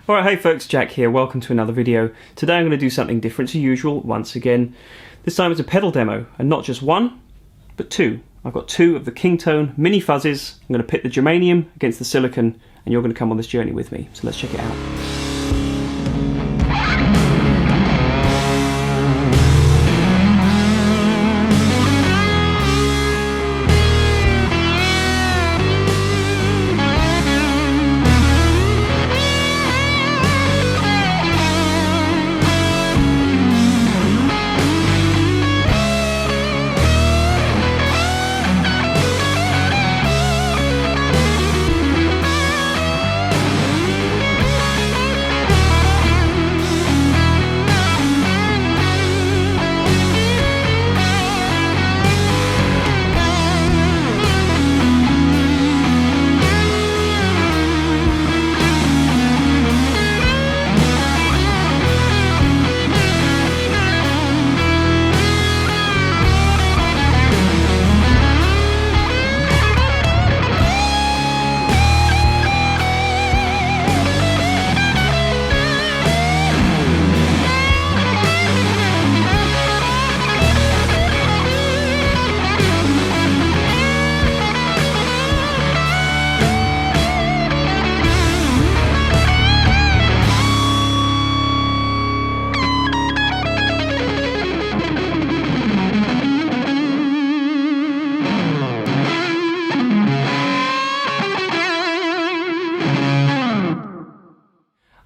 Alright, hey folks, Jack here, welcome to another video. Today I'm going to do something different to usual, once again. This time it's a pedal demo, and not just one, but two. I've got two of the Kingtone mini fuzzes. I'm going to pit the germanium against the silicon, and you're going to come on this journey with me, so let's check it out.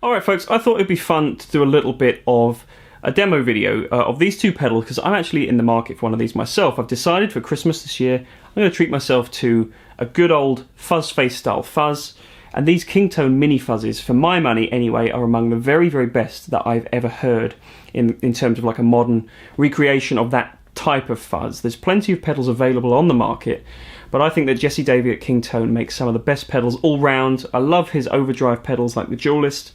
Alright folks, I thought it'd be fun to do a little bit of a demo video of these two pedals because I'm actually in the market for one of these myself. I've decided for Christmas this year I'm going to treat myself to a good old fuzz face style fuzz, and these Kingtone mini fuzzes, for my money anyway, are among the very best that I've ever heard in terms of like a modern recreation of that type of fuzz. There's plenty of pedals available on the market, but I think that Jesse Davey at Kingtone makes some of the best pedals all round. I love his overdrive pedals like the Dualist.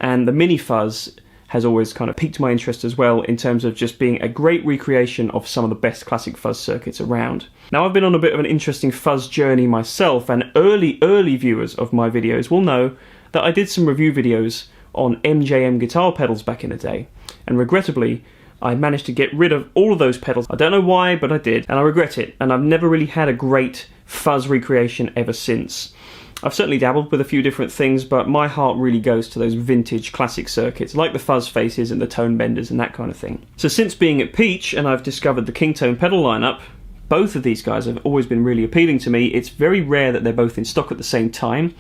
And the mini fuzz has always kind of piqued my interest as well in terms of just being a great recreation of some of the best classic fuzz circuits around. Now I've been on a bit of an interesting fuzz journey myself, and early viewers of my videos will know that I did some review videos on MJM guitar pedals back in the day, and regrettably I managed to get rid of all of those pedals. I don't know why, but I did, and I regret it, and I've never really had a great fuzz recreation ever since. I've certainly dabbled with a few different things, but my heart really goes to those vintage classic circuits, like the fuzz faces and the tone benders and that kind of thing. So since being at Peach and I've discovered the Kingtone pedal lineup, both of these guys have always been really appealing to me. It's very rare that they're both in stock at the same time,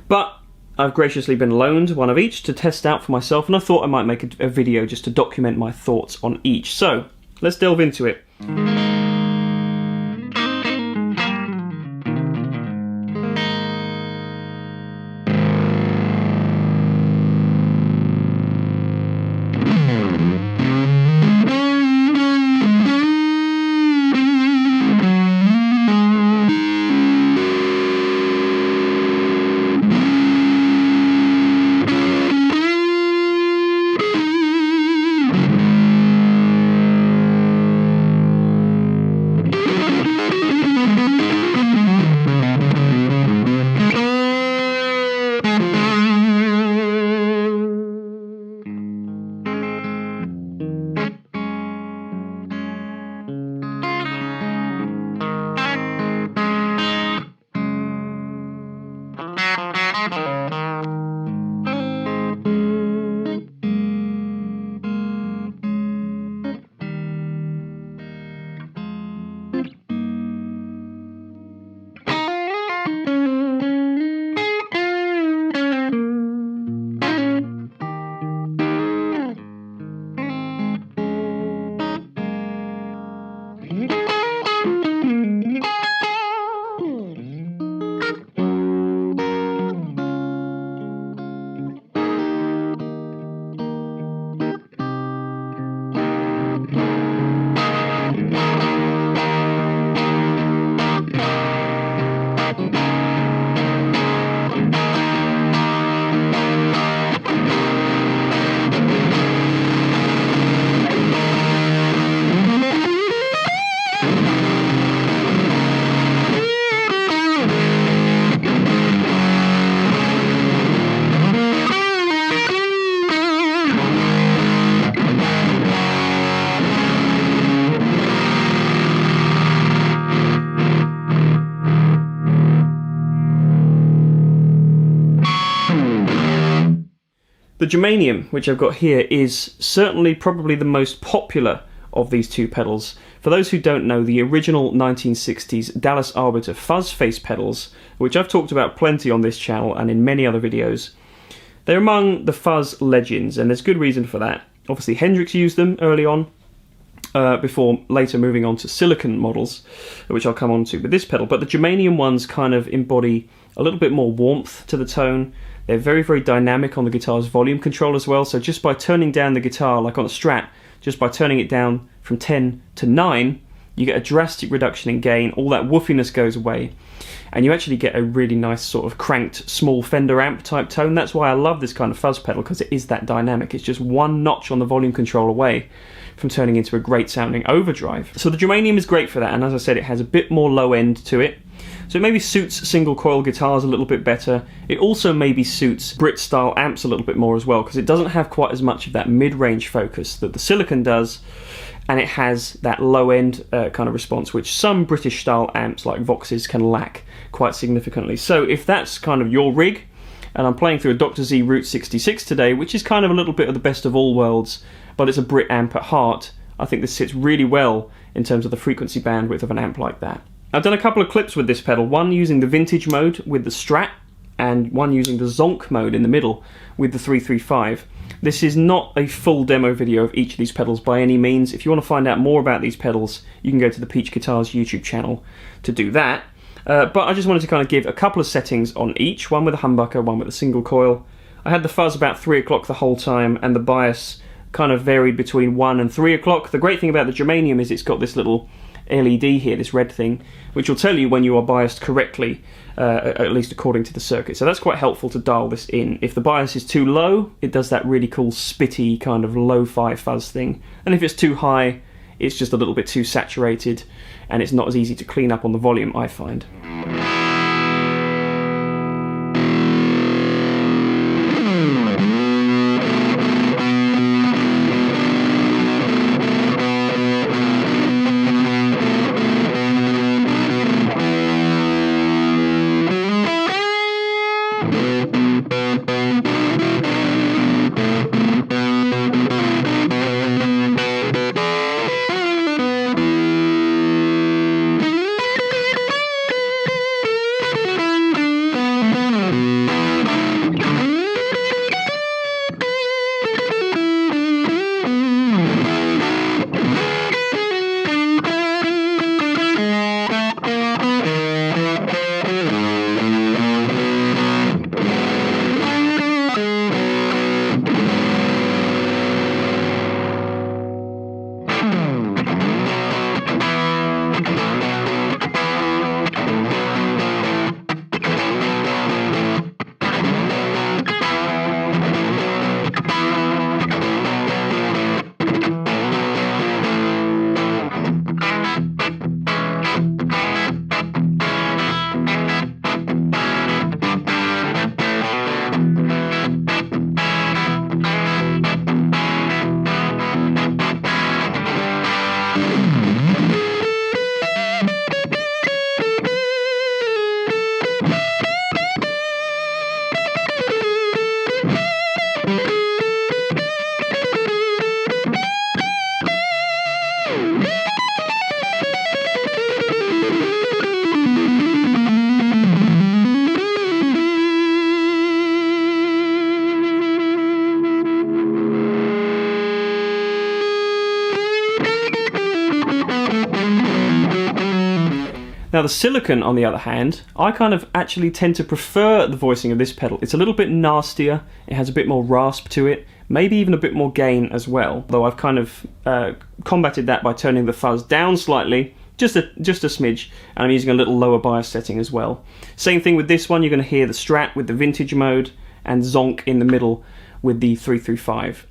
but I've graciously been loaned one of each to test out for myself, and I thought I might make a video just to document my thoughts on each. So let's delve into it. The Germanium, which I've got here, is certainly probably the most popular of these two pedals. For those who don't know, the original 1960s Dallas Arbiter fuzz face pedals, which I've talked about plenty on this channel and in many other videos, they're among the fuzz legends, and there's good reason for that. Obviously Hendrix used them early on, before later moving on to silicon models, which I'll come on to with this pedal. But the Germanium ones kind of embody a little bit more warmth to the tone. They're very, very dynamic on the guitar's volume control as well, so just by turning down the guitar, like on a Strat, just by turning it down from 10 to 9, you get a drastic reduction in gain, all that woofiness goes away, and you actually get a really nice sort of cranked small Fender amp type tone. That's why I love this kind of fuzz pedal, because it is that dynamic. It's just one notch on the volume control away from turning into a great sounding overdrive. So the Germanium is great for that, and as I said, it has a bit more low end to it, so it maybe suits single coil guitars a little bit better. It also maybe suits Brit style amps a little bit more as well, because it doesn't have quite as much of that mid-range focus that the silicon does, and it has that low end kind of response which some British style amps like Voxes can lack quite significantly. So if that's kind of your rig, and I'm playing through a Dr. Z Route 66 today, which is kind of a little bit of the best of all worlds, but it's a Brit amp at heart, I think this sits really well in terms of the frequency bandwidth of an amp like that. I've done a couple of clips with this pedal, one using the vintage mode with the Strat, and one using the Zonk mode in the middle with the 335. This is not a full demo video of each of these pedals by any means. If you want to find out more about these pedals, you can go to the Peach Guitars YouTube channel to do that. But I just wanted to kind of give a couple of settings on each, one with a humbucker, one with a single coil. I had the fuzz about 3 o'clock the whole time, and the bias kind of varied between 1 and 3 o'clock. The great thing about the Germanium is it's got this little LED here, this red thing, which will tell you when you are biased correctly, at least according to the circuit. So that's quite helpful to dial this in. If the bias is too low, it does that really cool spitty kind of lo-fi fuzz thing, and if it's too high, it's just a little bit too saturated, and it's not as easy to clean up on the volume, I find. Now the silicon, on the other hand, I kind of actually tend to prefer the voicing of this pedal. It's a little bit nastier, it has a bit more rasp to it, maybe even a bit more gain as well, though I've kind of combated that by turning the fuzz down slightly, just a smidge, and I'm using a little lower bias setting as well. Same thing with this one, you're going to hear the Strat with the vintage mode, and Zonk in the middle with the 335.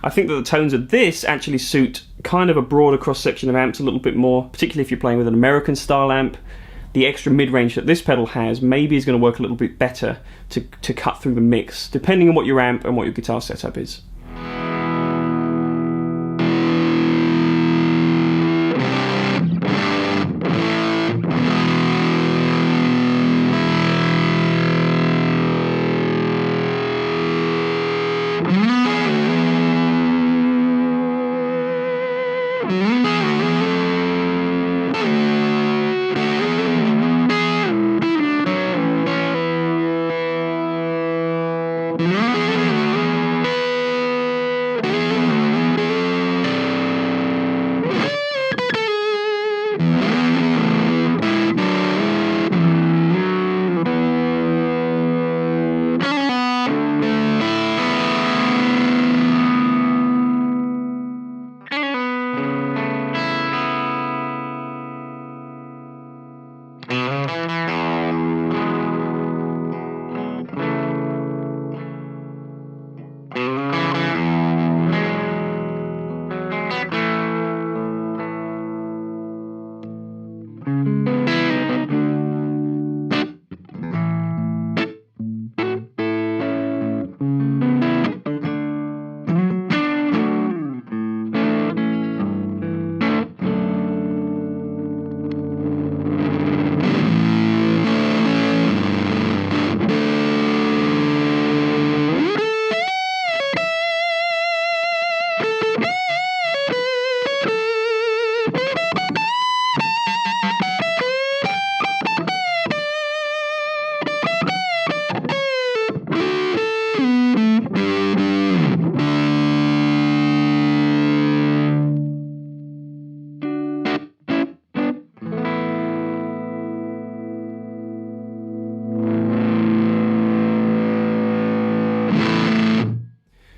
I think that the tones of this actually suit kind of a broader cross-section of amps a little bit more, particularly if you're playing with an American style amp. The extra mid-range that this pedal has maybe is going to work a little bit better to cut through the mix, depending on what your amp and what your guitar setup is.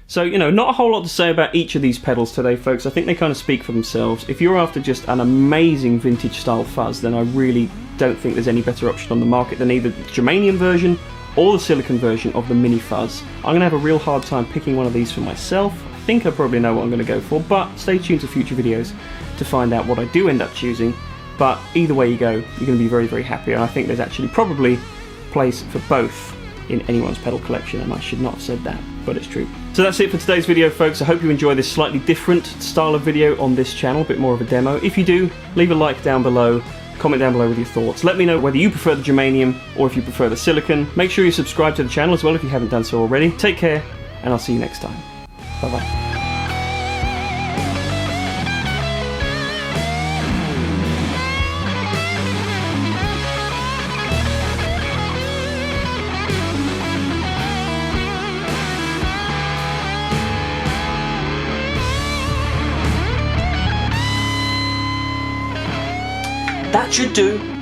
So, you know, not a whole lot to say about each of these pedals today, folks. I think they kind of speak for themselves. If you're after just an amazing vintage style fuzz, then I really don't think there's any better option on the market than either the Germanium version or the silicon version of the Mini Fuzz. I'm going to have a real hard time picking one of these for myself. I think I probably know what I'm going to go for, but stay tuned to future videos to find out what I do end up choosing. But either way you go, you're going to be very, very happy, and I think there's actually probably place for both in anyone's pedal collection, and I should not have said that, but it's true. So that's it for today's video, folks. I hope you enjoy this slightly different style of video on this channel, a bit more of a demo. If you do, leave a like down below, comment down below with your thoughts. Let me know whether you prefer the Germanium or if you prefer the silicon. Make sure you subscribe to the channel as well if you haven't done so already. Take care, and I'll see you next time. Bye-bye. That should do.